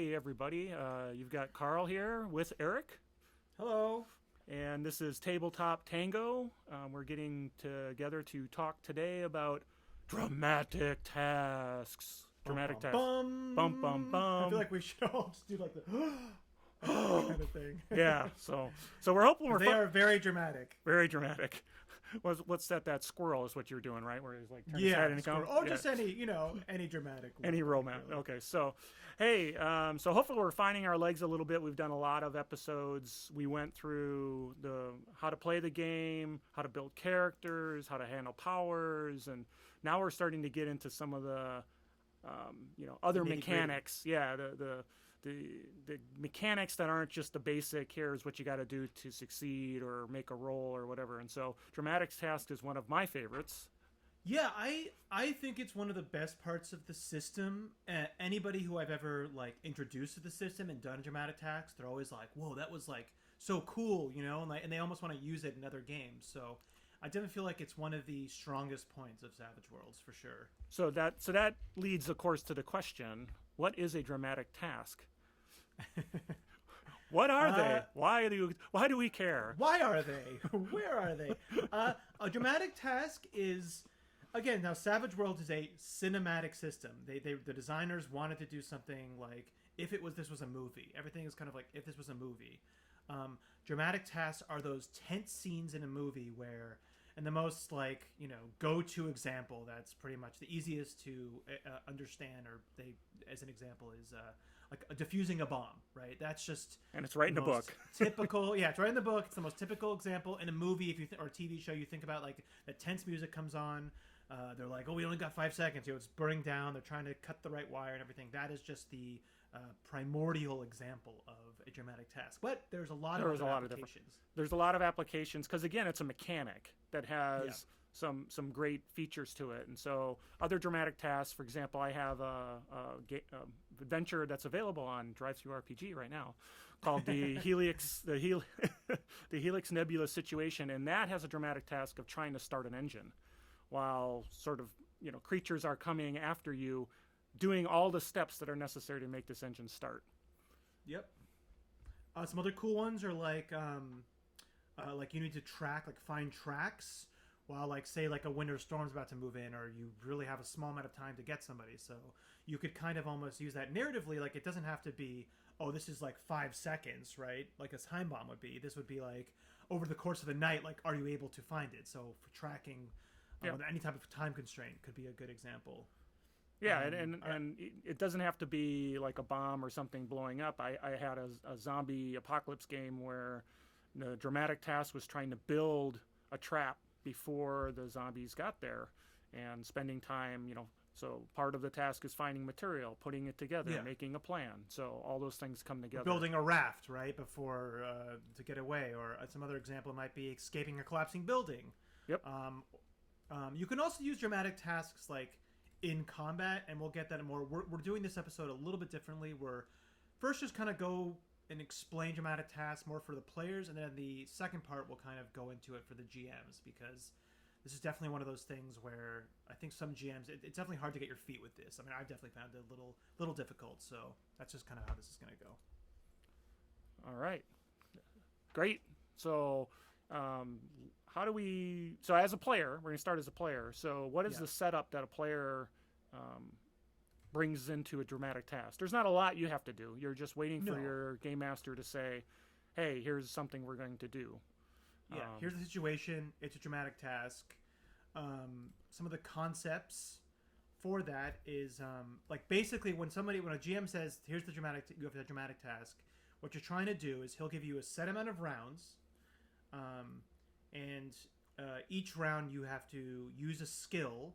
Hey, everybody. You've got Carl here with Eric, Hello. and this is Tabletop Tango. We're getting together to talk today about dramatic tasks. Bum Dramatic bum tasks. Bum, bum, bum. I feel bum. like we should all just do like the kind of thing. Yeah, so we're hoping we're They are very dramatic. very dramatic. Let's set that squirrel is what you're doing, right? Where he's like turn his head Yeah. and he comes. Or Yeah. just any dramatic. Any one, romance. really. Okay, so hey, so hopefully we're finding our legs a little bit. We've done a lot of episodes. We went through the how to play the game, how to build characters, how to handle powers, and now we're starting to get into some of the other The nitty-gritty. mechanics. Yeah, the mechanics that aren't just the basic here's what you got to do to succeed or make a roll or whatever. And so dramatic task is one of my favorites. Yeah, I think it's one of the best parts of the system. Anybody who I've ever like introduced to the system and done dramatic task, they're always like, "Whoa, that was like so cool," and they almost want to use it in other games. So I definitely feel like it's one of the strongest points of Savage Worlds for sure. So that leads, of course, to the question: what is a dramatic task? What are they? Why do we care? Why are they? Where are they? A dramatic task is, again, now Savage World is a cinematic system. The designers wanted to do something like if this was a movie. Everything is kind of like if this was a movie. Dramatic tasks are those tense scenes in a movie where, and the most go-to example that's pretty much the easiest to understand, or they as an example is like diffusing a bomb, right? That's just And it's right in the most book. typical. Yeah, it's right in the book. It's the most typical example in a movie. If you or a TV show, you think about like the tense music comes on. They're like, "Oh, we only got 5 seconds." It's burning down. They're trying to cut the right wire and everything. That is just the primordial example of a dramatic task. But there's a lot of There's a other lot of applications. There's a lot of applications because again, it's a mechanic that has Yeah. some great features to it. And so other dramatic tasks, for example, I have a adventure that's available on Drive-Thru RPG right now called the the Helix Nebula situation, and that has a dramatic task of trying to start an engine while sort of creatures are coming after you, doing all the steps that are necessary to make this engine start. Yep. Some other cool ones are like you need to find tracks while say like a winter storm's about to move in, or you really have a small amount of time to get somebody. So you could kind of almost use that narratively. Like it doesn't have to be, oh, this is like 5 seconds, right? Like a time bomb would be. This would be like over the course of the night. Like, are you able to find it? So for tracking, Yeah. any type of time constraint could be a good example. Yeah, and it doesn't have to be like a bomb or something blowing up. I had a zombie apocalypse game where the dramatic task was trying to build a trap before the zombies got there and spending time, so part of the task is finding material, putting it together, Yeah. making a plan. So all those things come together. Building a raft, right, before to get away, or some other example might be escaping a collapsing building. Yep. You can also use dramatic tasks like in combat, and we'll get that more. We're doing this episode a little bit differently. We're first just kind of go and explain dramatic tasks more for the players, and then the second part we'll kind of go into it for the GMs, because this is definitely one of those things where I think some GMs it's definitely hard to get your feet with this. I mean, I've definitely found it a little difficult. So that's just kind of how this is going to go. All right. Great. So how do we? So as a player, we're going to start as a player. So what is Yeah. the setup that a player brings into a dramatic task? There's not a lot you have to do. You're just waiting for No. your game master to say, "Hey, here's something we're going to do." Yeah, here's the situation. It's a dramatic task. Some of the concepts for that is like basically when a GM says, "Here's the you have the dramatic task." What you're trying to do is he'll give you a set amount of rounds, and each round you have to use a skill,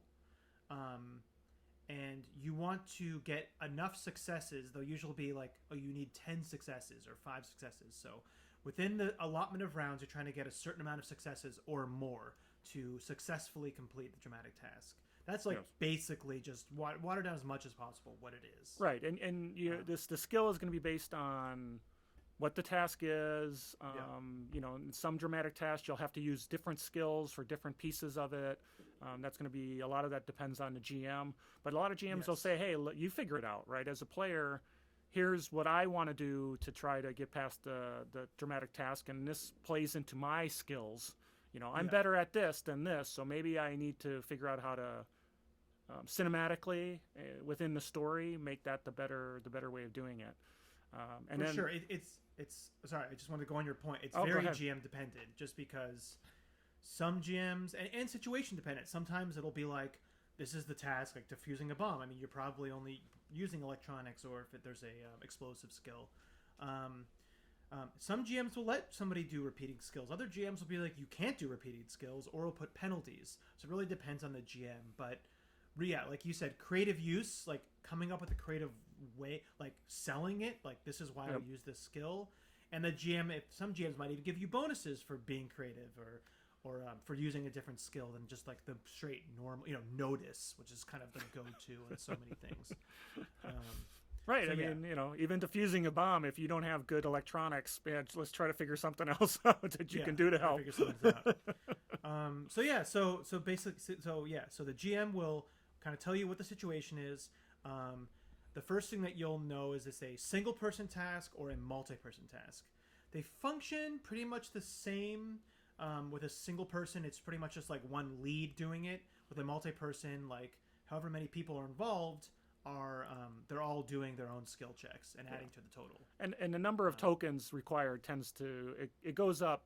and you want to get enough successes. They'll usually be like, oh, you need 10 successes or 5 successes. So within the allotment of rounds, you're trying to get a certain amount of successes or more to successfully complete the dramatic task. That's like Yes. basically just water down as much as possible what it is. Right, and the skill is going to be based on what the task is. In some dramatic tasks, you'll have to use different skills for different pieces of it. That's going to be a lot of that depends on the GM. But a lot of GMs will Yes. say, "Hey, you figure it out, right? As a player, here's what I want to do to try to get past the dramatic task, and this plays into my skills. I'm better at this than this, so maybe I need to figure out how to cinematically within the story make that the better way of doing it. And For then, sure, it's sorry. I just want to go on your point. It's Oh, go very ahead. GM dependent, just because some GMs and situation dependent. Sometimes it'll be like, this is the task, like defusing a bomb. I mean, you're probably only using electronics, or if there's a explosive skill. Some GMs will let somebody do repeating skills. Other GMs will be like, you can't do repeating skills, or will put penalties. So it really depends on the GM. But yeah, like you said, creative use, like coming up with a creative way, like selling it, like this is why I use this skill. And the GM, if some GMs might even give you bonuses for being creative, or for using a different skill than just like the straight normal, notice, which is kind of the go-to in so many things. right. So, I yeah. mean, even defusing a bomb, if you don't have good electronics, man, let's try to figure something else out that you can do to help. Figure something out. So basically, so the GM will kind of tell you what the situation is. The first thing that you'll know is it's a single person task or a multi-person task. They function pretty much the same. With a single person, it's pretty much just like one lead doing it. With a multi-person, like however many people are involved, they're all doing their own skill checks and adding to the total. And the number of tokens required tends to it goes up,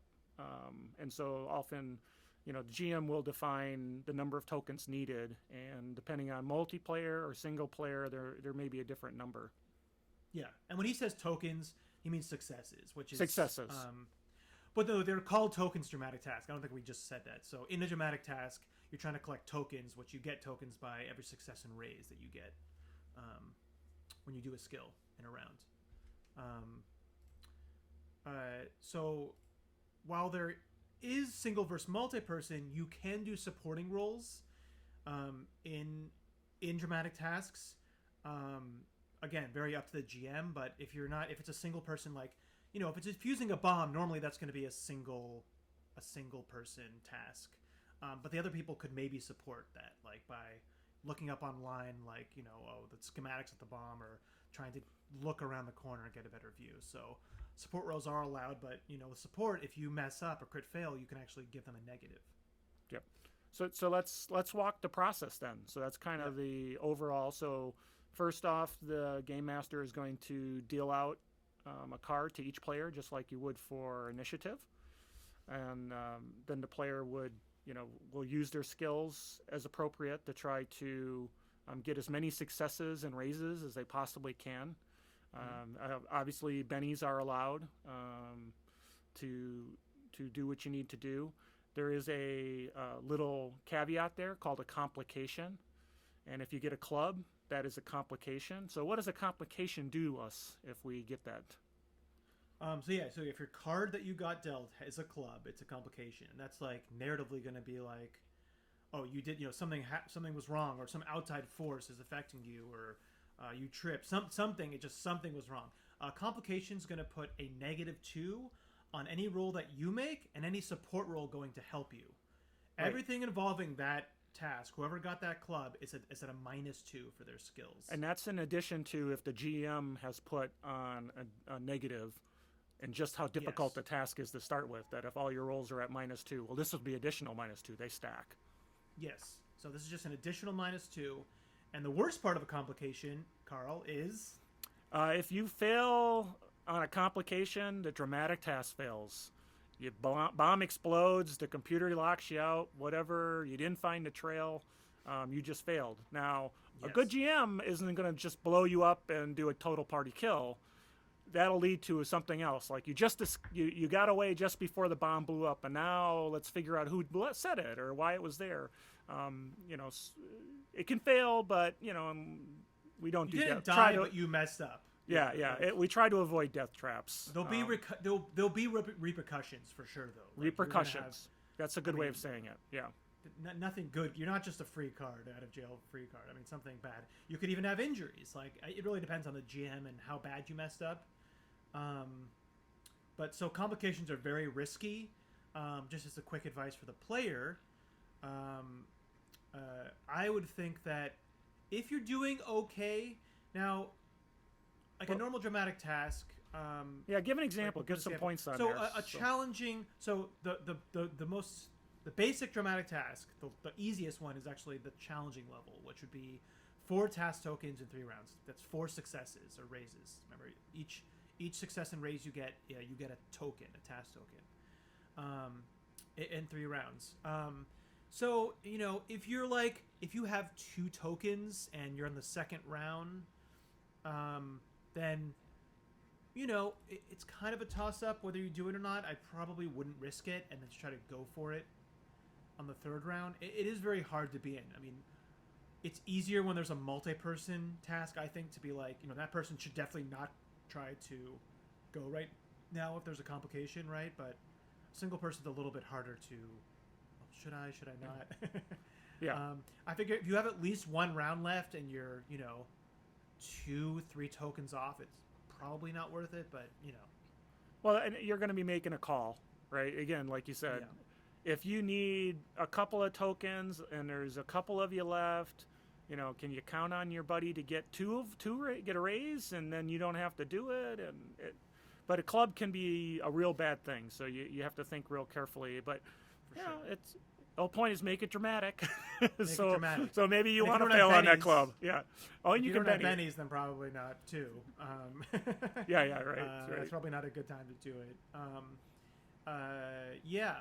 and so often, the GM will define the number of tokens needed, and depending on multiplayer or single player, there may be a different number. Yeah, and when he says tokens, he means successes, which is Successes. But though they're called tokens dramatic task. I don't think we just said that. So in a dramatic task, you're trying to collect tokens, which you get tokens by every success and raise that you get when you do a skill in a round. So while there is single versus multi-person, you can do supporting roles in dramatic tasks. Again, very up to the GM, but if it's a single person, like, if it's defusing a bomb, normally that's going to be a single person task. But the other people could maybe support that, like by looking up online, like, the schematics of the bomb, or trying to look around the corner and get a better view. So support roles are allowed, but, with support, if you mess up or crit fail, you can actually give them a negative. Yep. So let's walk the process then. So that's kind of the overall. So first off, the game master is going to deal out a card to each player, just like you would for initiative, and then the player will use their skills as appropriate to try to get as many successes and raises as they possibly can. Obviously, bennies are allowed to do what you need to do. There is a little caveat there called a complication, and if you get a club, that is a complication. So what does a complication do us if we get that? So if your card that you got dealt is a club, it's a complication. And that's like narratively going to be like, oh, you did, something was wrong, or some outside force is affecting you, or you tripped, something was wrong. Complication's going to put a -2 on any roll that you make and any support roll going to help you. Right. Everything involving that task, whoever got that club, is at a -2 for their skills. And that's in addition to if the GM has put on a negative, and just how difficult the task is to start with, that if all your rolls are at -2, well, this would be additional -2. They stack. Yes. So this is just an additional -2. And the worst part of a complication, Carl, is... if you fail on a complication, the dramatic task fails. Your bomb explodes, the computer locks you out, whatever, you didn't find the trail, you just failed. Now, a good GM isn't going to just blow you up and do a total party kill. That'll lead to something else. Like you got away just before the bomb blew up, and now let's figure out who set it or why it was there. It can fail, but we don't do that. You didn't die, but you messed up. Yeah. We try to avoid death traps. There'll be repercussions for sure, though. Like, repercussions. That's a good way of saying it. Yeah. Nothing good. You're not just a free card, out of jail free card. I mean, something bad. You could even have injuries. Like, it really depends on the GM and how bad you messed up. But so complications are very risky. Just as a quick advice for the player, I would think that if you're doing okay, now, like like a normal dramatic task. Yeah, give an example. Like, Give some points on so there. a challenging. So the basic dramatic task, the easiest one is actually the challenging level, which would be 4 task tokens in 3 rounds. That's 4 successes or raises. Remember, each success and raise you get a token, a task token, in 3 rounds. So if you have 2 tokens and you're in the second round, then it's kind of a toss-up whether you do it or not. I probably wouldn't risk it and then try to go for it on the 3rd round. It is very hard to be in. I mean, it's easier when there's a multi-person task, I think, to be like, that person should definitely not try to go right now if there's a complication, right? But single person's a little bit harder to, should I not? Yeah. I figure if you have at least 1 round left and you're, 2-3 tokens off, it's probably not worth it, but Well, and you're going to be making a call, right? Again, like you said, if you need a couple of tokens and there's a couple of you left, can you count on your buddy to get get a raise, and then you don't have to do it? But a club can be a real bad thing, so you have to think real carefully. But it's the whole point is make it dramatic. So maybe you want to fail on that club. Yeah. Oh, and if you can don't have bennies, then probably not too. Yeah, right. That's probably not a good time to do it. Yeah.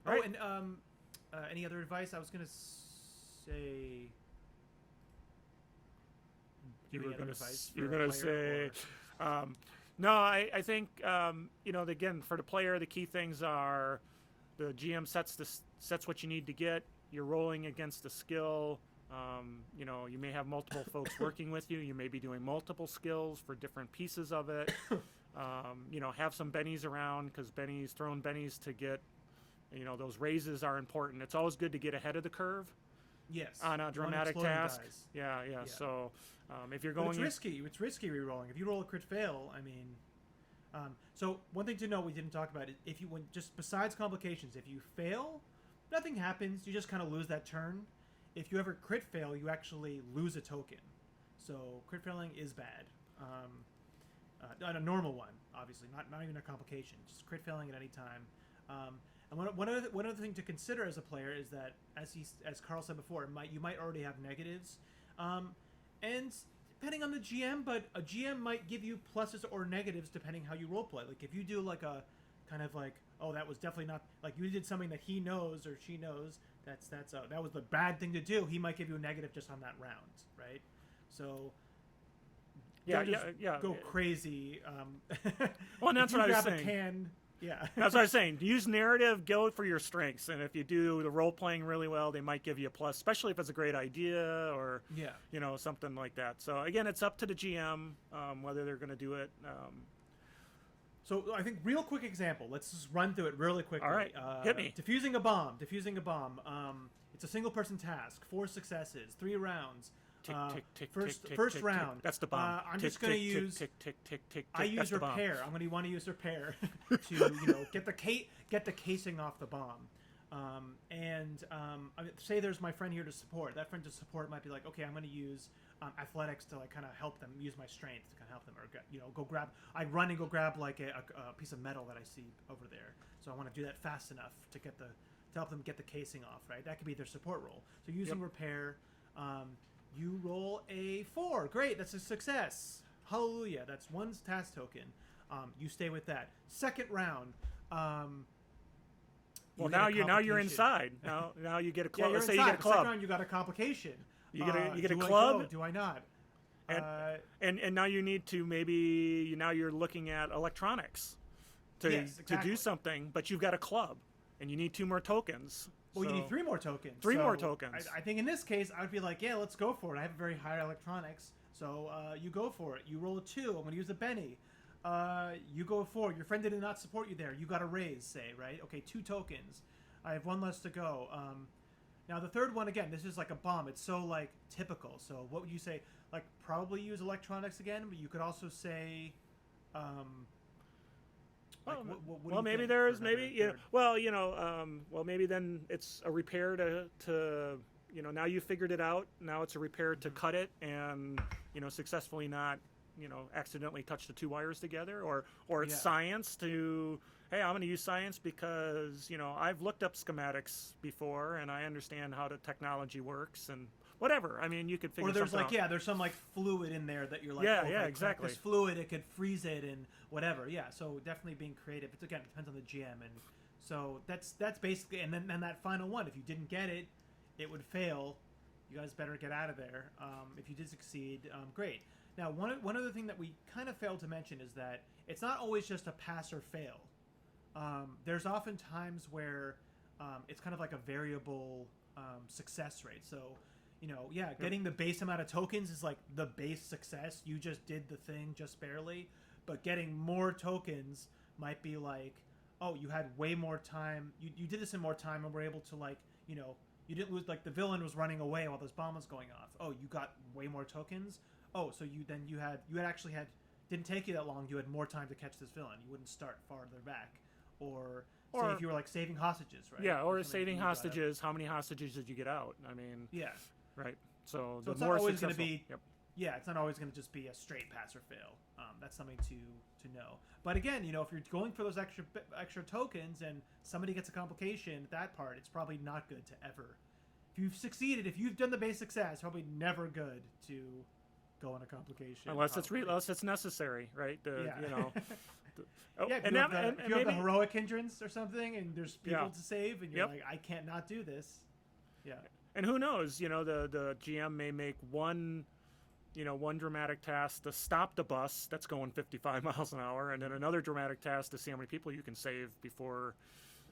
Right. Oh, and any other advice? I was gonna say. You were gonna say. No, I think again, for the player, the key things are the GM sets what you need to get. You're rolling against a skill. You may have multiple folks working with you. You may be doing multiple skills for different pieces of it. Have some bennies around, because throwing bennies to get, those raises are important. It's always good to get ahead of the curve. Yes. On a dramatic task. Yeah. So if you're going, it's risky re-rolling. If you roll a crit fail, I mean, so one thing to know we didn't talk about is just besides complications, if you fail, nothing happens. You just kind of lose that turn. If you ever crit fail, you actually lose a token. So crit failing is bad. On a normal one, obviously, not even a complication. Just crit failing at any time. And one other thing to consider as a player is that, as Carl said before, you might already have negatives, and depending on the GM, but a GM might give you pluses or negatives depending how you roleplay. Like if you do like a kind of like, oh, that was definitely not, like you did something that he knows or she knows that was the bad thing to do. He might give you a negative just on that round, right? So go crazy. Well, and that's what I was saying. That's what I was saying. Use narrative, go for your strengths, and if you do the role playing really well, they might give you a plus, especially if it's a great idea or something like that. So again, it's up to the GM whether they're going to do it. So I think real quick example. Let's just run through it really quickly. All right, hit me. Defusing a bomb. It's a single person task. 4 successes, 3 rounds. First round. That's the bomb. I'm just going to use. I use repair. I'm going to want to use repair to get the casing off the bomb. Say there's my friend here to support. That friend to support might be like, okay, I'm going to use athletics to like kind of help them, use my strength to kind of help them, or go grab. I run and go grab like a piece of metal that I see over there. So I want to do that fast enough to help them get the casing off. Right. That could be their support role. So using repair. You roll a 4. Great, that's a success. Hallelujah. That's 1 task token. You stay with that. Second round. Now you're inside. Now you get a club. Yeah, Let's say you get a club. Second round, you got a complication. You get a Do club. do I not? And now you need to you're looking at electronics to do something, but you've got a club and you need 2 more tokens. Well, you need 3 more tokens. More tokens. I think in this case, I would be like, yeah, let's go for it. I have very high electronics, so you go for it. You roll a 2. I'm going to use a Benny. You go 4. Your friend did not support you there. You got a raise, say, right? Okay, 2 tokens. I have 1 less to go. Now, the third one, again, this is like a bomb. It's so, like, typical. So what would you say? Like, probably use electronics again, but you could also say... maybe then it's a repair to now you figured it out. Now it's a repair to cut it and successfully not, accidentally touch the two wires together, or it's Yeah. science to, hey, I'm going to use science because, I've looked up schematics before and I understand how the technology works and whatever. I mean, you could figure Or there's something out. there's some like fluid in there that you're like, Yeah, oh, if yeah, I crack exactly. this fluid, it could freeze it and whatever. Yeah, so definitely being creative. It's again, it depends on the GM, and so that's basically, and then that final one, if you didn't get it, it would fail. You guys better get out of there. If you did succeed, great. Now, one other thing that we kind of failed to mention is that it's not always just a pass or fail. There's often times where it's kind of like a variable success rate. So, getting the base amount of tokens is like the base success. You just did the thing just barely. But getting more tokens might be like, oh, you had way more time. You did this in more time and were able to you didn't lose, like the villain was running away while this bomb was going off. Oh, you got way more tokens. Oh, so you had actually had, didn't take you that long. You had more time to catch this villain. You wouldn't start farther back. Or say if you were like saving hostages, right? Yeah, or saving hostages. How many hostages did you get out? I mean, yeah, right. So it's the not more always going to successful. be. Yeah, it's not always going to just be a straight pass or fail. That's something to know. But again, if you're going for those extra tokens and somebody gets a complication, that part, it's probably not good to ever. If you've succeeded, if you've done the base success, probably never good to go on a complication. Unless it's necessary, right? If you have the heroic hindrance or something, and there's people to save, and you're like, I can't not do this. Yeah. And who knows? The GM may make one dramatic task to stop the bus that's going 55 miles an hour, and then another dramatic task to see how many people you can save before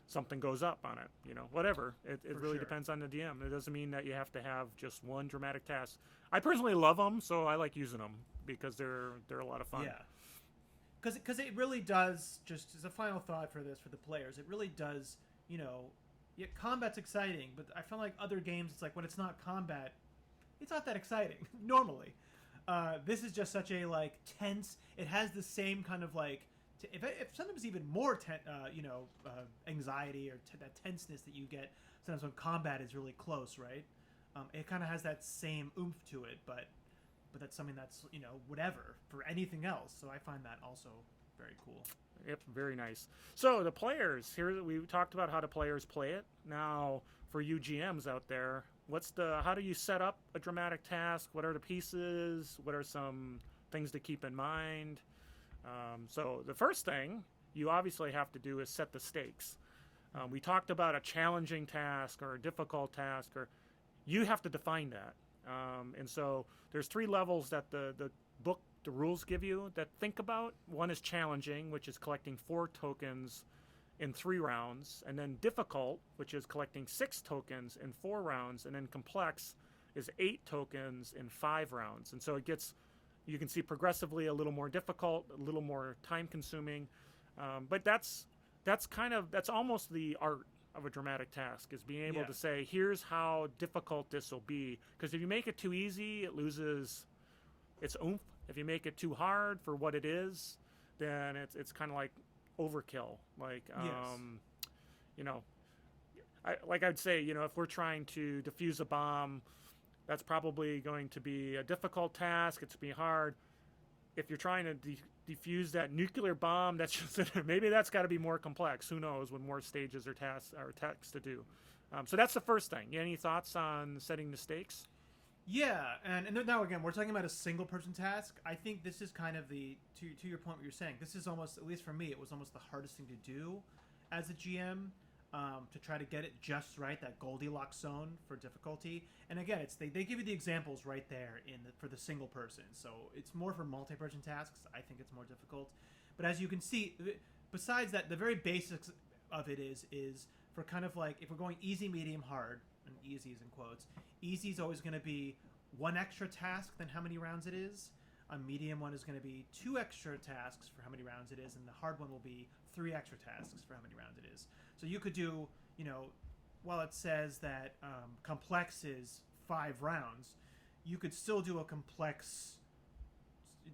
something goes up on it. Whatever. It really depends on the DM. It doesn't mean that you have to have just one dramatic task. I personally love them, so I like using them because they're a lot of fun. Yeah. Because it really does, just as a final thought for the players, it really does, combat's exciting, but I feel like other games, it's like when it's not combat, it's not that exciting, normally. This is just such a, tense, it has the same kind of, if sometimes even more, anxiety or that tenseness that you get sometimes when combat is really close, right? It kind of has that same oomph to it, but that's something that's, whatever for anything else. So I find that also very cool. Yep, very nice. So the players, here we talked about how the players play it. Now, for you GMs out there, how do you set up a dramatic task? What are the pieces? What are some things to keep in mind? So the first thing you obviously have to do is set the stakes. We talked about a challenging task or a difficult task, or you have to define that. And so there's 3 levels that the rules give you that think about. One is challenging, which is collecting 4 tokens in 3 rounds, and then difficult, which is collecting 6 tokens in 4 rounds, and then complex is 8 tokens in 5 rounds. And so it gets, you can see progressively a little more difficult, a little more time consuming, but that's almost the art of a dramatic task, is being able to say, here's how difficult this will be. Because if you make it too easy, it loses its oomph. If you make it too hard for what it is, then it's kind of like overkill. I'd say, if we're trying to defuse a bomb, that's probably going to be a difficult task. It's going to be hard. If you're trying to defuse that nuclear bomb, that's just maybe that's got to be more complex. Who knows? With more stages or tasks to do. So that's the first thing. Any thoughts on setting the stakes? Yeah, and now again, we're talking about a single person task. I think this is kind of to your point, what you're saying. This is almost, at least for me, it was almost the hardest thing to do as a GM, to try to get it just right, that Goldilocks zone for difficulty. And again, they give you the examples right there for the single person. So it's more for multi-person tasks. I think it's more difficult. But as you can see, besides that, the very basics of it is for kind of like, if we're going easy, medium, hard, and easy is in quotes, easy is always going to be 1 extra task than how many rounds it is. A medium one is going to be 2 extra tasks for how many rounds it is, and the hard one will be 3 extra tasks for how many rounds it is. So you could do, while it says that complex is 5 rounds, you could still do a complex,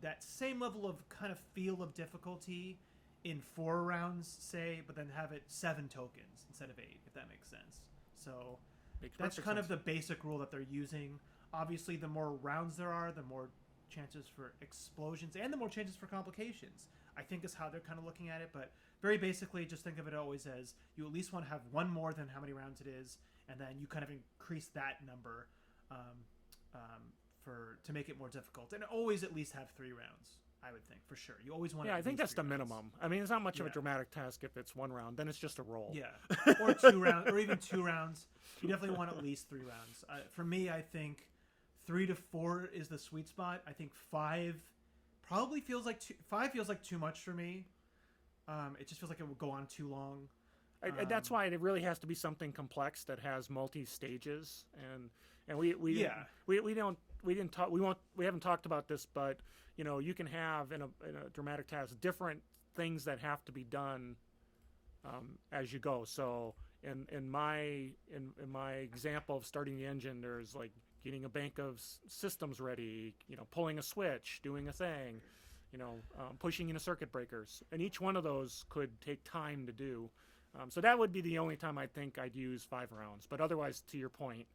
that same level of kind of feel of difficulty in 4 rounds, say, but then have it 7 tokens instead of 8, if that makes sense. So that's kind of the basic rule that they're using. Obviously, the more rounds there are, the more chances for explosions and the more chances for complications, I think is how they're kind of looking at it. But very basically, just think of it always as you at least want to have one more than how many rounds it is, and then you kind of increase that number to make it more difficult. And always at least have 3 rounds, I would think, for sure. You always want. Yeah, at I think least that's the 3 rounds. minimum. I mean, it's not much of a Yeah. dramatic task if it's 1 round. Then it's just a roll. Yeah, or 2 rounds, or even 2 rounds. You definitely want at least 3 rounds. For me, I think 3 to 4 is the sweet spot. I think 5 probably feels like 5 feels like too much for me. It just feels like it would go on too long. That's why it really has to be something complex that has multi stages, and we haven't talked about this, but you can have in a dramatic task different things that have to be done as you go. So in my example of starting the engine, there's like getting a bank of systems ready, pulling a switch, doing a thing, pushing in a circuit breakers, and each one of those could take time to do. So that would be the only time I think I'd use 5 rounds. But otherwise, to your point,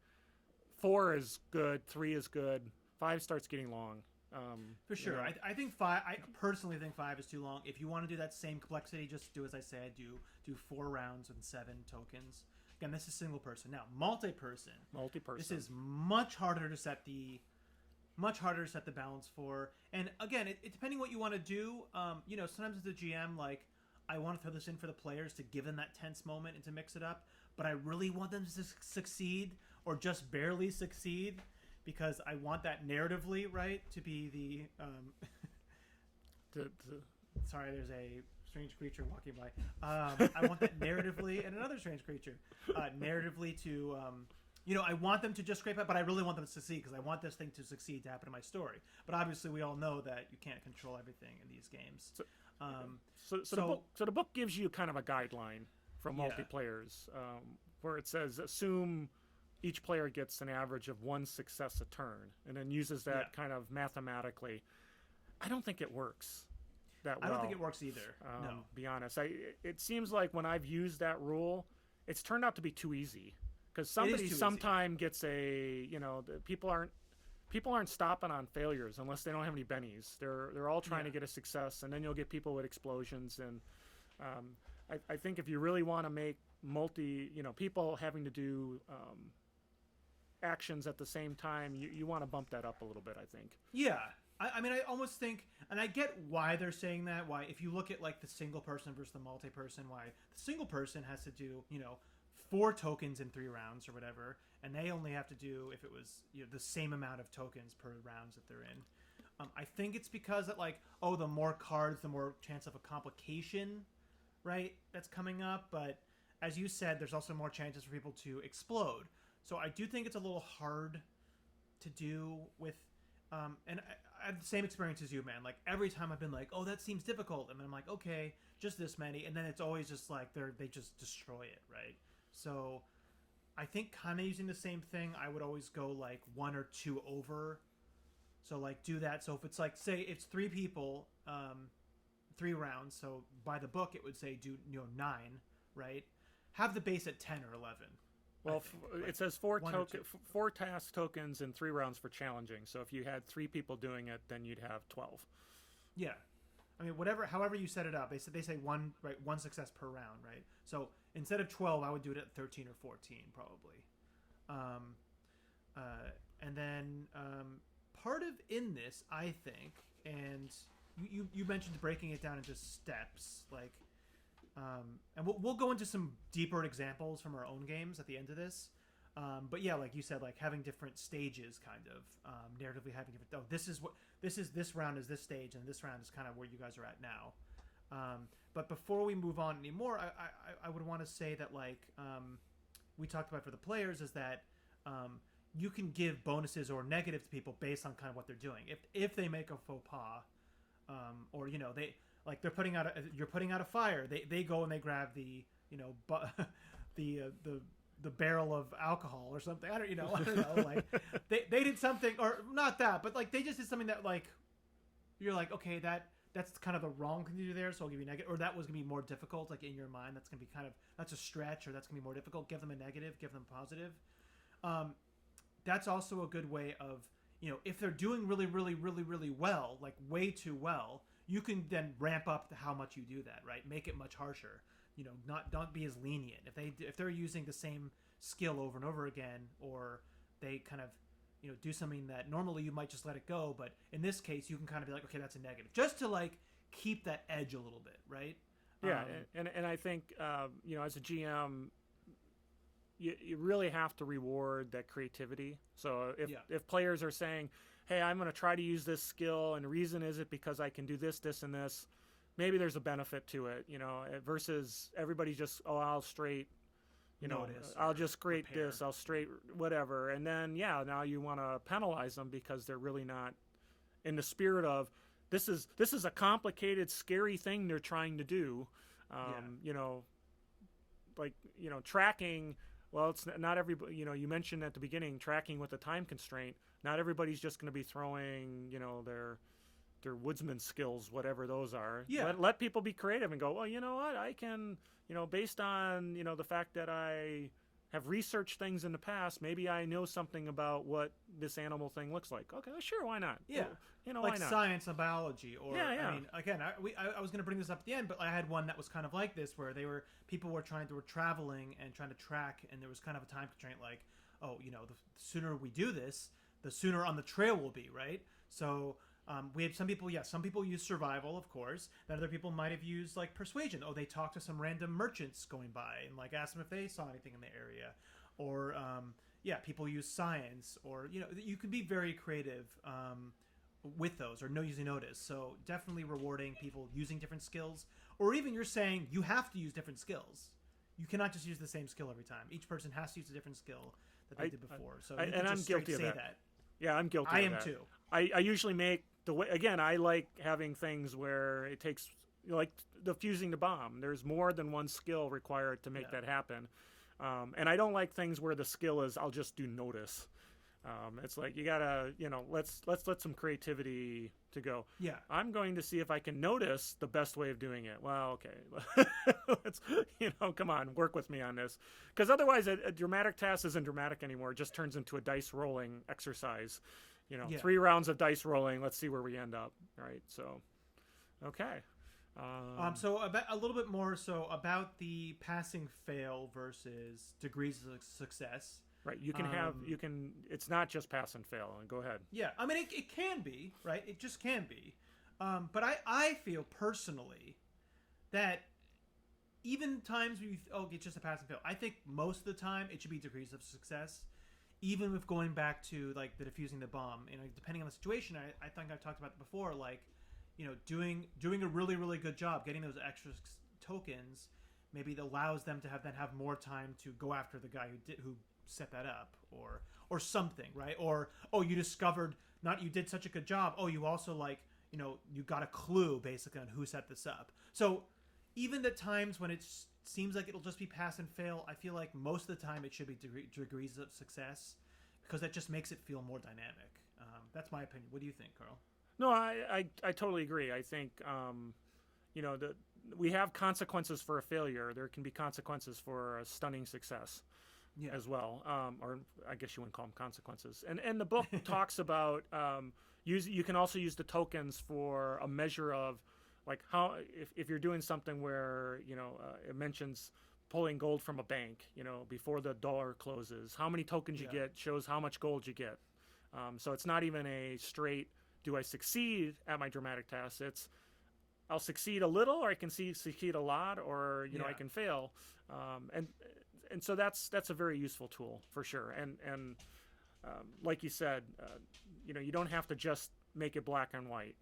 4 is good, 3 is good, 5 starts getting long. For sure. I think 5. I personally think 5 is too long. If you want to do that same complexity, just do as I said. Do 4 rounds and 7 tokens. Again, this is single person. Now, multi-person. This is much harder to set the balance for. And again, it depending what you want to do. Sometimes as a GM, like I want to throw this in for the players to give them that tense moment and to mix it up. But I really want them to succeed or just barely succeed, because I want that narratively, right, to be the sorry, there's a strange creature walking by. I want that narratively, and another strange creature narratively to I want them to just scrape up, but I really want them to succeed, because I want this thing to succeed to happen in my story. But obviously we all know that you can't control everything in these games. So the book gives you kind of a guideline for multiplayers, where it says assume each player gets an average of 1 success a turn, and then uses that kind of mathematically. I don't think it works that well. I don't think it works either. No. To be honest, it seems like when I've used that rule, it's turned out to be too easy, because somebody sometime gets people aren't stopping on failures unless they don't have any bennies. They're all trying to get a success, and then you'll get people with explosions. And I think if you really want to make people having to do actions at the same time, you want to bump that up a little bit, I think. Yeah. I mean, I almost think, and I get why they're saying that, why if you look at like the single person versus the multi-person, why the single person has to do, 4 tokens in 3 rounds or whatever, and they only have to do, if it was the same amount of tokens per rounds that they're in. I think it's because that the more cards, the more chance of a complication, right, that's coming up. But as you said, there's also more chances for people to explode. So I do think it's a little hard to do with, and I have the same experience as you, man. Like every time I've been like, oh, that seems difficult, and then I'm like, okay, just this many, and then it's always just like they just destroy it, right? So I think kind of using the same thing, I would always go like 1 or 2 over. So like do that. So if it's like, say it's 3 people, 3 rounds. So by the book, it would say do 9, right? Have the base at 10 or 11. Well, it says 4 task tokens and 3 rounds for challenging. So if you had 3 people doing it, then you'd have 12. Yeah, I mean, however you set it up, they say 1 success per round, right? So instead of 12, I would do it at 13 or 14 probably. And then part of in this, I think, and you mentioned breaking it down into steps, like. And we'll go into some deeper examples from our own games at the end of this. But yeah, like you said, like having different stages, kind of narratively having different. Oh, this round is this stage, and this round is kind of where you guys are at now. But before we move on anymore, I would want to say that we talked about for the players is that you can give bonuses or negatives to people based on kind of what they're doing. If they make a faux pas, or they. Like you're putting out a fire. They go and they grab the the barrel of alcohol or something. I don't know. Like they did something, or not that, but like they just did something that like you're like, okay, that's kind of the wrong thing to do there. So I'll give you negative, or that was gonna be more difficult. Like in your mind, that's gonna be that's a stretch, or that's gonna be more difficult. Give them a negative, give them a positive. That's also a good way of if they're doing really, really, really, really well, like way too well, you can then ramp up to how much you do that, right? Make it much harsher. Not be as lenient. If they're using the same skill over and over again, or they kind of do something that normally you might just let it go, but in this case you can kind of be like, okay, that's a negative, just to like keep that edge a little bit, right? Yeah, and I think as a GM, you really have to reward that creativity. So if players are saying, hey, I'm going to try to use this skill, and the reason is it because I can do this, this, and this, maybe there's a benefit to it, versus everybody just, I'll straight, I'll just create this, I'll straight whatever. And then, now you want to penalize them because they're really not in the spirit of, this is a complicated, scary thing they're trying to do. Tracking. Well, it's not everybody. You mentioned at the beginning tracking with a time constraint. Not everybody's just going to be throwing, their woodsman skills, whatever those are. Yeah. Let people be creative and go, well, you know what, I can, based on the fact that I have researched things in the past, maybe I know something about what this animal thing looks like. Okay, sure, why not? Yeah. Well, like why not? Science and biology, or Yeah. I mean, again, I was going to bring this up at the end, but I had one that was kind of like this, where people were traveling and trying to track, and there was kind of a time constraint, like, the sooner we do this, the sooner on the trail we'll be, right? So we had some people use survival, of course. Then other people might have used like persuasion. They talked to some random merchants going by and like asked them if they saw anything in the area, or people use science, or you can be very creative with those, or using notice. So definitely rewarding people using different skills, or even you're saying you have to use different skills. You cannot just use the same skill every time. Each person has to use a different skill that they did before. So you can I'm guilty of that. Yeah, I'm guilty. I am too. I usually make the way, again, I like having things where it takes, like defusing the bomb. There's more than one skill required to make that happen. And I don't like things where the skill is, I'll just do notice. It's like, you gotta, let's let some creativity to go. Yeah. I'm going to see if I can notice the best way of doing it. Well, okay. Let's, come on, work with me on this. Because otherwise a dramatic task isn't dramatic anymore. It just turns into a dice rolling exercise. 3 rounds of dice rolling. Let's see where we end up. Right. So, okay. So about a little bit more about the passing fail versus degrees of success. Right. You can it's not just pass and fail. And go ahead. Yeah. I mean, it can be, right? It just can be. But I feel personally that even times where it's just a pass and fail, I think most of the time it should be degrees of success. Even with going back to like the defusing the bomb, depending on the situation, I think I've talked about it before, like, doing a really, really good job getting those extra tokens, maybe it allows them to have more time to go after the guy who set that up, or something, right? Or you discovered, not you did such a good job, you also you got a clue basically on who set this up. So even the times when it seems like it'll just be pass and fail, I feel like most of the time it should be degrees of success, because that just makes it feel more dynamic. That's my opinion. What do you think, Carl? No, I totally agree. I think we have consequences for a failure. There can be consequences for a stunning success as well, or I guess you wouldn't call them consequences. And the book talks about you can also use the tokens for a measure of, like, how if you're doing something where it mentions pulling gold from a bank, before the door closes, how many tokens you get shows how much gold you get. So it's not even a straight, do I succeed at my dramatic task? It's, I'll succeed a little, or I can succeed a lot, or I can fail. And so that's a very useful tool for sure. And like you said, you don't have to just make it black and white.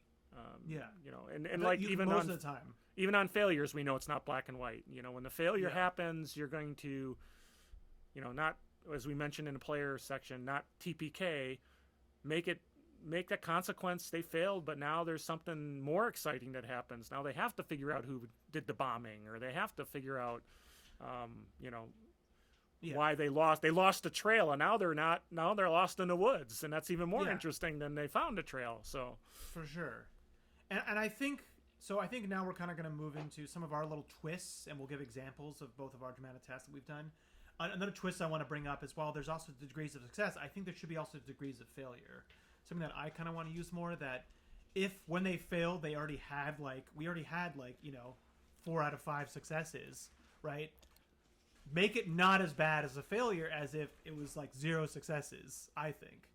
And like even most on of the time, even on failures, we know it's not black and white. When the failure happens, you're going to, not, as we mentioned in the player section, not TPK, make that consequence. They failed, but now there's something more exciting that happens. Now they have to figure out who did the bombing, or they have to figure out, why they lost. They lost the trail, and now they're not. Now they're lost in the woods, and that's even more interesting than they found a trail. So for sure, and I think so. I think now we're kind of going to move into some of our little twists, and we'll give examples of both of our dramatic tasks that we've done. Another twist I want to bring up is, while there's also degrees of success, I think there should be also degrees of failure. something that I kind of want to use more. That if when they failed, we already had 4 out of 5 successes, right? Make it not as bad as a failure as if it was like 0 successes. I think,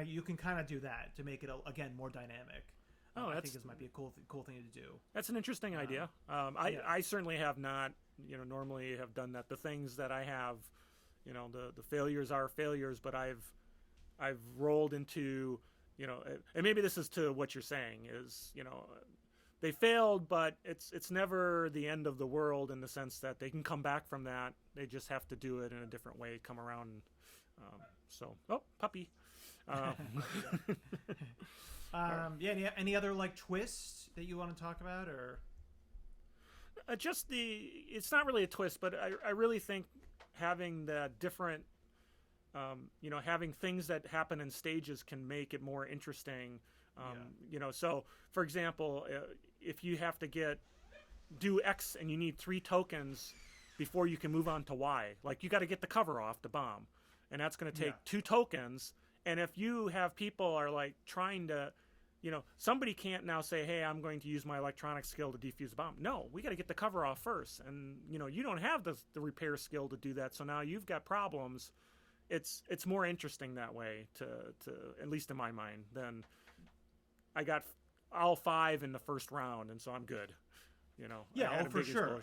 you can kind of do that to make it again more dynamic. I think this might be a cool thing to do. That's an interesting idea. I certainly have not, normally have done that. The things that I have, the failures are failures, but I've rolled into, and maybe this is to what you're saying is, they failed, but it's never the end of the world in the sense that they can come back from that. They just have to do it in a different way, come around. Puppy. Any other like twists that you want to talk about, or it's not really a twist, but I really think having the different, having things that happen in stages can make it more interesting. So for example, if you have to do X and you need 3 tokens before you can move on to Y, like you got to get the cover off the bomb, and that's going to take 2 tokens. And if you have people are like trying to, somebody can't now say, hey, I'm going to use my electronic skill to defuse the bomb. No, we got to get the cover off first. And, you don't have the repair skill to do that. So now you've got problems. It's more interesting that way to at least in my mind, than I got all 5 in the first round. And so I'm good, for sure.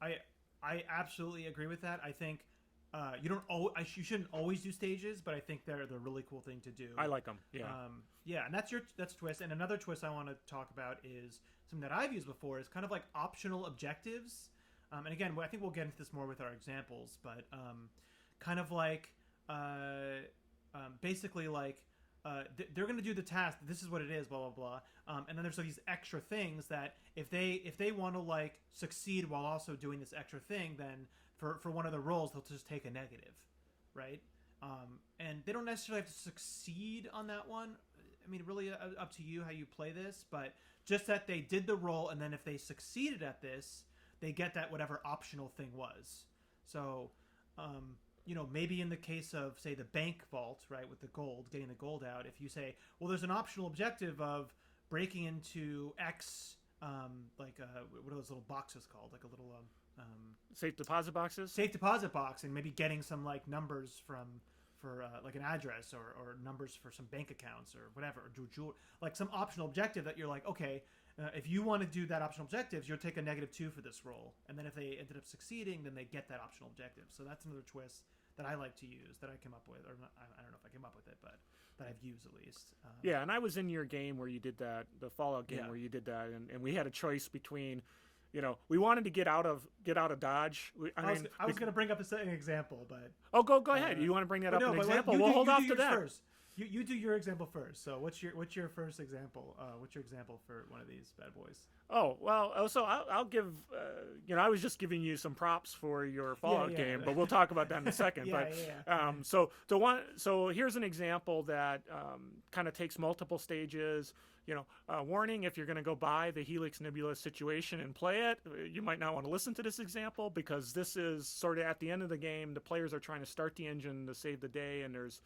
I absolutely agree with that. I think, you shouldn't always do stages, but I think they're a really cool thing to do. I like them. Yeah. And that's a twist. And another twist I want to talk about is something that I've used before is kind of like optional objectives. And again, I think we'll get into this more with our examples, but kind of like basically like they're going to do the task. This is what it is. Blah blah blah. And then there's these extra things that if they want to like succeed while also doing this extra thing, then for one of the roles they'll just take a negative, right? And they don't necessarily have to succeed on that one. I mean, really up to you how you play this, but just that they did the role, and then if they succeeded at this, they get that whatever optional thing was. So, maybe in the case of, say, the bank vault, right, with the gold, getting the gold out, if you say, well, there's an optional objective of breaking into X, what are those little boxes called? Like a little... safe deposit boxes? Safe deposit box, and maybe getting some, like, numbers for like an address or numbers for some bank accounts or whatever, or like some optional objective that you're like, okay, if you want to do that optional objectives, you'll take a -2 for this roll. And then if they ended up succeeding, then they get that optional objective. So that's another twist that I like to use, that I came up with, or not, I don't know if I came up with it, but that I've used at least. And I was in your game where you did that, the Fallout game where you did that, and we had a choice between, we wanted to get out of Dodge. I was going to bring up an example, but go ahead. You want to bring that up an example? We'll hold off to that. First. You do your example first. So what's your first example? What's your example for one of these bad boys? Oh, well, so I'll give, I was just giving you some props for your Fallout game, but we'll talk about that in a second. So here's an example that kind of takes multiple stages. Warning, if you're going to go buy the Helix Nebula situation and play it, you might not want to listen to this example, because this is sort of at the end of the game. The players are trying to start the engine to save the day, and there's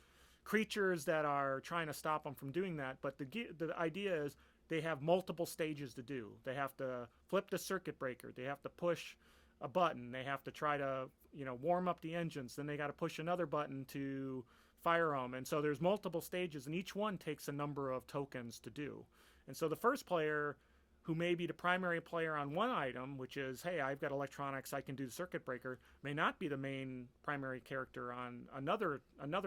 creatures that are trying to stop them from doing that. But the idea is they have multiple stages to do. They have to flip the circuit breaker. They have to push a button. They have to try to, warm up the engines. Then they got to push another button to fire them. And so there's multiple stages, and each one takes a number of tokens to do. And so the first player, who may be the primary player on one item, which is, hey, I've got electronics, I can do the circuit breaker, may not be the main primary character on another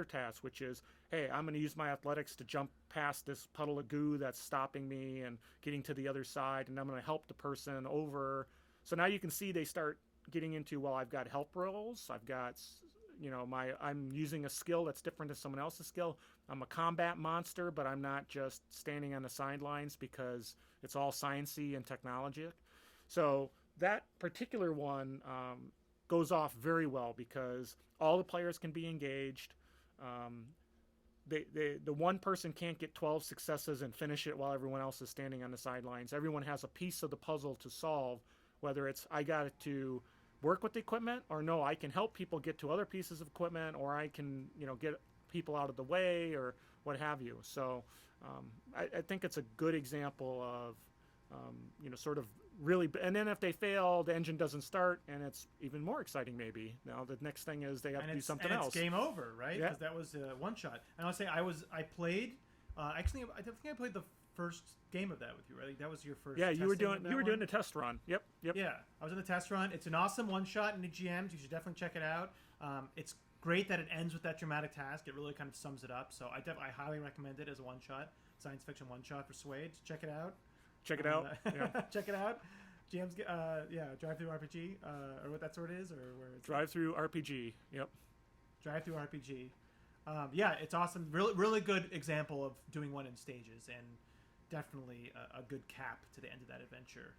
task, which is, hey, I'm going to use my athletics to jump past this puddle of goo that's stopping me and getting to the other side, and I'm going to help the person over. So now you can see they start getting into, well, I've got help rolls, I've got, I'm using a skill that's different than someone else's skill. I'm a combat monster, but I'm not just standing on the sidelines, because it's all sciencey and technology. So that particular one goes off very well, because all the players can be engaged. The one person can't get 12 successes and finish it while everyone else is standing on the sidelines. Everyone has a piece of the puzzle to solve, whether it's I got to work with the equipment, or no, I can help people get to other pieces of equipment, or I can, get people out of the way, or what have you. So I think it's a good example of sort of really. And then if they fail, the engine doesn't start, and it's even more exciting. Maybe now the next thing is they have to do something else. It's game over, right? Yeah. Because that was a one shot. And I'll say I played. Actually, I think I played the first game of that with you, right? Like, that was your first. Yeah, you were doing the test run. Yep. Yeah, I was in the test run. It's an awesome one shot in the GMs. You should definitely check it out. It's great that it ends with that dramatic task. It really kind of sums it up. So I highly recommend it as a one shot, science fiction one shot for SWADE. Check it out. Check it out. Yeah. Check it out. GM's, Drive Through RPG, or what that sort is, or where it's Drive Through RPG. Yep. Drive Through RPG. Yeah, it's awesome. Really, really good example of doing one in stages, and definitely a good cap to the end of that adventure.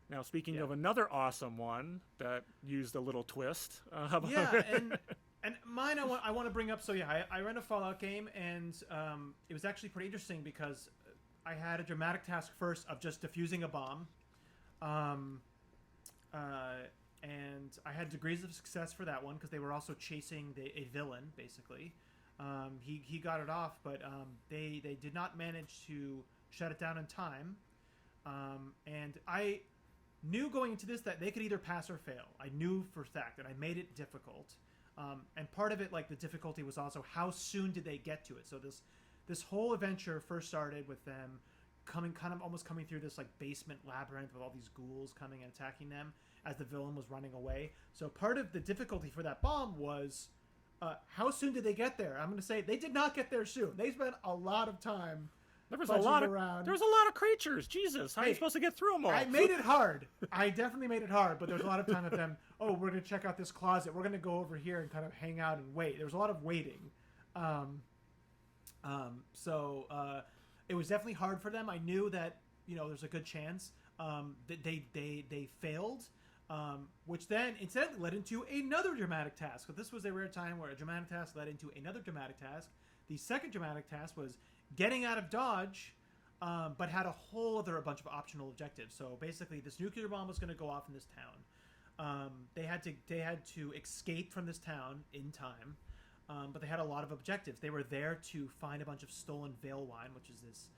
Now, speaking of another awesome one that used a little twist. And mine I want to bring up. So yeah, I ran a Fallout game, and it was actually pretty interesting because I had a dramatic task first of just defusing a bomb. And I had degrees of success for that one because they were also chasing a villain, basically. He got it off, but they did not manage to shut it down in time. And I knew going into this that they could either pass or fail. I knew for a fact, and I made it difficult. And part of it, like the difficulty, was also how soon did they get to it. So this whole adventure first started with them almost coming through this like basement labyrinth with all these ghouls coming and attacking them as the villain was running away. So part of the difficulty for that bomb was how soon did they get there? I'm going to say they did not get there soon. They spent a lot of time. There was a lot of creatures. Jesus, how are you supposed to get through them all? I made it hard. I definitely made it hard, but there was a lot of time with them. Oh, we're going to check out this closet. We're going to go over here and kind of hang out and wait. There was a lot of waiting. So it was definitely hard for them. I knew that there's a good chance that they failed, which then incidentally led into another dramatic task. But this was a rare time where a dramatic task led into another dramatic task. The second dramatic task was getting out of Dodge, but had a bunch of optional objectives. So basically, this nuclear bomb was going to go off in this town. They had to escape from this town in time. But they had a lot of objectives. They were there to find a bunch of stolen Veil wine, which is this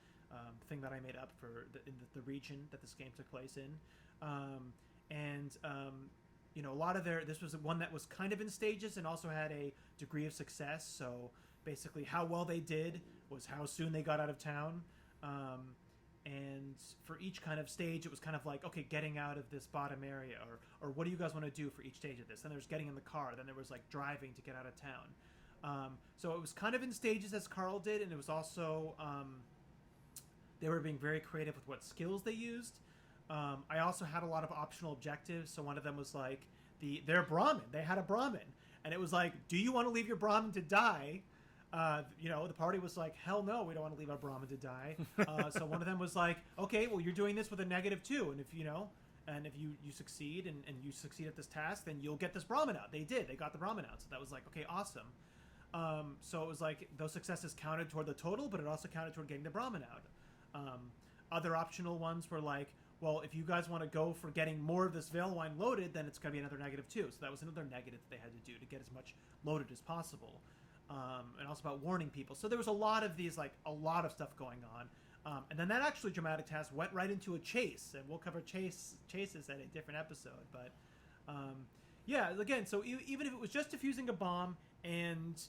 thing that I made up for in the region that this game took place in. A lot of this was one that was kind of in stages and also had a degree of success. So basically, how well they did was how soon they got out of town. And for each kind of stage, it was kind of like, okay, getting out of this bottom area, or what do you guys want to do for each stage of this? Then there's getting in the car. Then there was like driving to get out of town. So it was kind of in stages as Carl did, and it was also they were being very creative with what skills they used. I also had a lot of optional objectives. So one of them was like their Brahmin. They had a Brahmin, and it was like, do you want to leave your Brahmin to die? The party was like, hell no, we don't want to leave our Brahmin to die. So one of them was like, okay, well, you're doing this with a -2, and if you succeed and you succeed at this task, then you'll get this Brahmin out. They did. They got the Brahmin out. So that was like, okay, awesome. So it was like those successes counted toward the total, but it also counted toward getting the Brahmin out. Other optional ones were like, well, if you guys want to go for getting more of this Veil wine loaded, then it's going to be another -2. So that was another negative that they had to do to get as much loaded as possible. And also about warning people. So there was a lot of these, like a lot of stuff going on. And then that actually dramatic task went right into a chase, and we'll cover chases at a different episode. But again, so even if it was just defusing a bomb and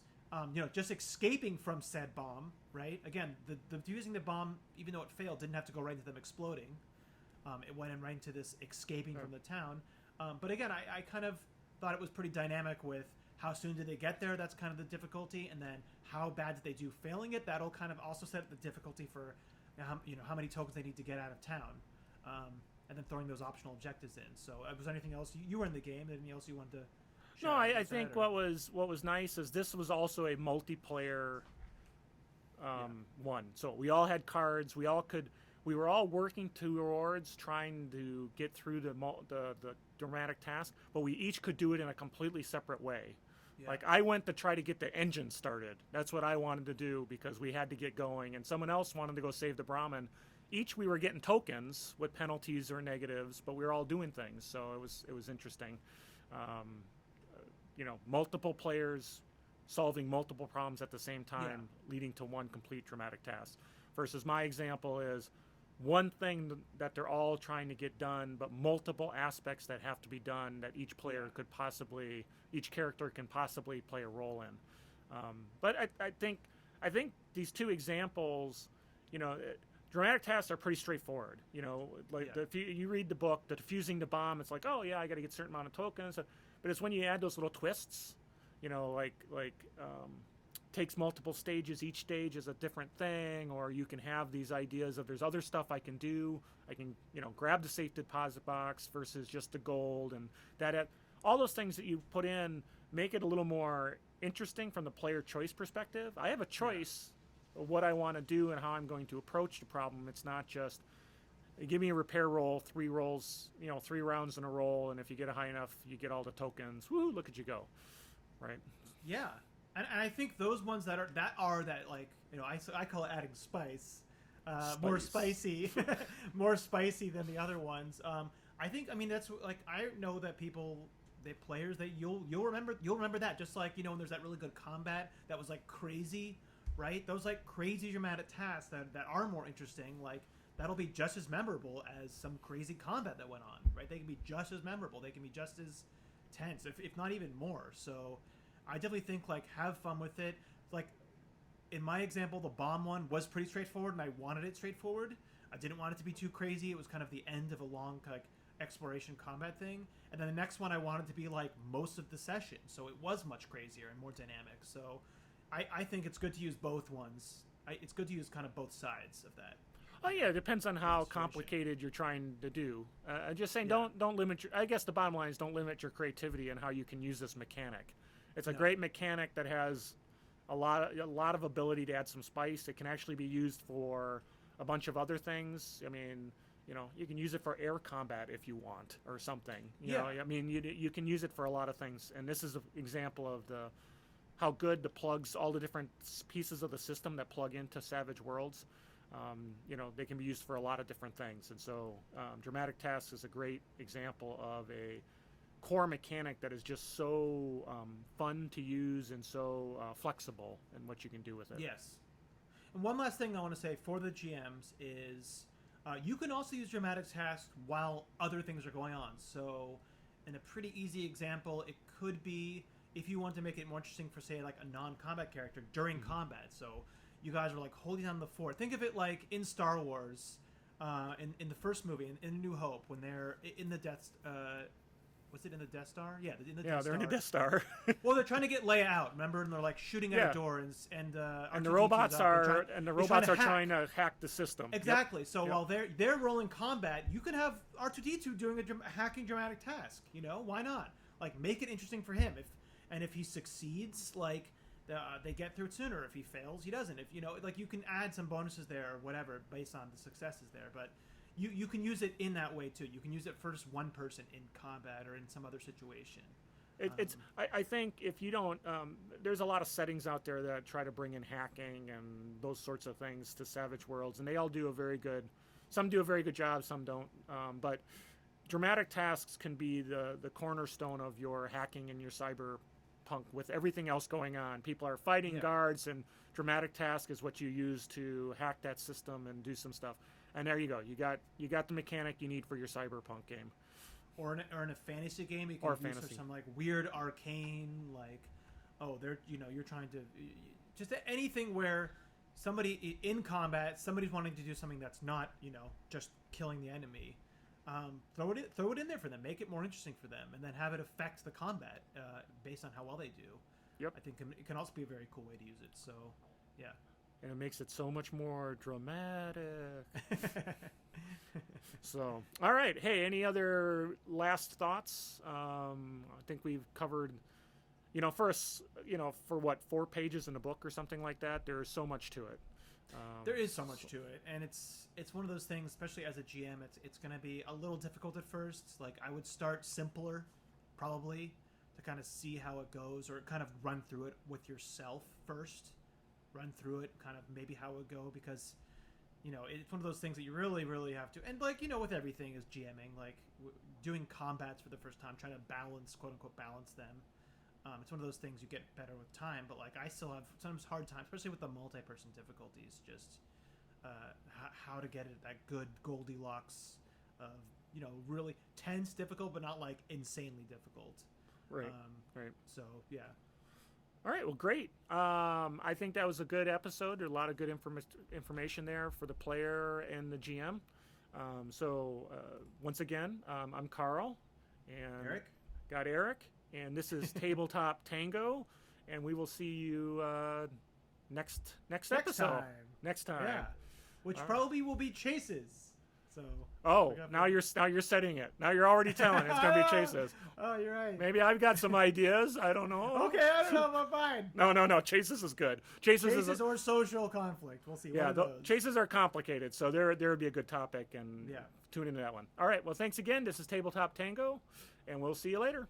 just escaping from said bomb, right? Again, the defusing the bomb, even though it failed, didn't have to go right into them exploding. It went in right into this escaping from the town. But again, I kind of thought it was pretty dynamic with how soon did they get there? That's kind of the difficulty, and then how bad did they do failing it? That'll kind of also set the difficulty for how many tokens they need to get out of town, and then throwing those optional objectives in. So, was there anything else you were in the game? Anything else you wanted to share? No, I think what was nice is this was also a multiplayer one. So we all had cards. We were all working towards trying to get through the dramatic task, but we each could do it in a completely separate way. Yeah. Like I went to try to get the engine started. That's what I wanted to do because we had to get going, and someone else wanted to go save the Brahmin. Each we were getting tokens with penalties or negatives, but we were all doing things, so it was interesting. Multiple players solving multiple problems at the same time, leading to one complete dramatic task. Versus my example is one thing that they're all trying to get done, but multiple aspects that have to be done that each player could possibly, each character can possibly play a role in. But I think these two examples, dramatic tasks are pretty straightforward. Like you read the book, the defusing the bomb, it's like, oh yeah, I got to get a certain amount of tokens. But it's when you add those little twists, takes multiple stages. Each stage is a different thing, or you can have these ideas of there's other stuff I can do. I can, grab the safe deposit box versus just the gold, and all those things that you put in make it a little more interesting from the player choice perspective. I have a choice of what I want to do and how I'm going to approach the problem. It's not just give me a repair roll, 3 rolls, 3 rounds in a roll, and if you get a high enough, you get all the tokens. Woo! Look at you go, right? Yeah. And I think those ones that like, I call it adding spice, more spicy, more spicy than the other ones. That's like, I know that players that you'll remember that, just like, when there's that really good combat that was like crazy, right? Those like crazy dramatic tasks that are more interesting, like that'll be just as memorable as some crazy combat that went on, right? They can be just as memorable. They can be just as tense, if not even more. So I definitely think, like, have fun with it. Like, in my example, the bomb one was pretty straightforward, and I wanted it straightforward. I didn't want it to be too crazy. It was kind of the end of a long, like, exploration combat thing. And then the next one I wanted to be, like, most of the session. So it was much crazier and more dynamic. So I think it's good to use both ones. It's good to use kind of both sides of that. Oh yeah, it depends on how complicated you're trying to do. I'm just saying, don't limit I guess the bottom line is don't limit your creativity and how you can use this mechanic. It's a great mechanic that has a lot of ability to add some spice. It can actually be used for a bunch of other things. I mean, you can use it for air combat if you want, or something. You know, I mean, you can use it for a lot of things. And this is an example of how good the plugs, all the different pieces of the system that plug into Savage Worlds. They can be used for a lot of different things. And so dramatic tasks is a great example of a core mechanic that is just so fun to use and so flexible in what you can do with it. Yes. And one last thing I want to say for the GMs is you can also use dramatic tasks while other things are going on. So in a pretty easy example, it could be if you want to make it more interesting for, say, like a non-combat character during combat. So you guys are like holding down the fort. Think of it like in Star Wars, in the first movie, in A New Hope, when they're in the Death. Was it in the Death Star? Yeah, in the Death Star. They're in the Death Star. Well, they're trying to get Leia out, remember? And they're like shooting at a door, and the robots are trying to hack the system. Exactly. So while they're rolling combat, you can have R2D2 doing a hacking dramatic task. Why not? Like, make it interesting for him. If he succeeds, like, they get through it sooner. If he fails, he doesn't. If you can add some bonuses there or whatever based on the successes there, but. You can use it in that way too. You can use it for just one person in combat or in some other situation. I think if you don't, there's a lot of settings out there that try to bring in hacking and those sorts of things to Savage Worlds, and they all do a very good. Some do a very good job, some don't. But dramatic tasks can be the cornerstone of your hacking and your cyberpunk with everything else going on. People are fighting guards, and dramatic task is what you use to hack that system and do some stuff. And there you go. You got the mechanic you need for your cyberpunk game. Or in a fantasy game, you can use for some like weird arcane, like, you're trying to just anything where somebody in combat, somebody's wanting to do something that's not just killing the enemy. Throw it in there for them. Make it more interesting for them, and then have it affect the combat based on how well they do. Yep. I think it can also be a very cool way to use it. So, yeah. And it makes it so much more dramatic. So, all right. Hey, any other last thoughts? I think we've covered, for what, 4 pages in a book or something like that. There's so much to it. There is so much to it, and it's one of those things, especially as a GM, it's going to be a little difficult at first. Like, I would start simpler, probably, to kind of see how it goes, or kind of run through it with yourself first. Run through it, kind of maybe how it would go, because it's one of those things that you really, really have to. And like with everything is GMing, like doing combats for the first time, trying to balance, quote unquote, balance them. It's one of those things you get better with time, but like I still have sometimes hard time, especially with the multi-person difficulties. Just how to get it that good Goldilocks of really tense, difficult, but not like insanely difficult. Right. Right. So yeah. All right. Well, great. I think that was a good episode. There's a lot of good information there for the player and the GM. Once again, I'm Carl, and Eric. Got Eric, and this is Tabletop Tango, and we will see you next episode. Next time. Yeah. Which probably will be Chases. So. Oh, now you're setting it. Now you're already telling it's gonna be Chases. Oh, you're right. Maybe I've got some ideas. I don't know. Okay, I don't know, but fine. No. Chases is good. Chases or social conflict. We'll see. Yeah, chases are complicated, so there would be a good topic, and tune into that one. All right. Well, thanks again. This is Tabletop Tango, and we'll see you later.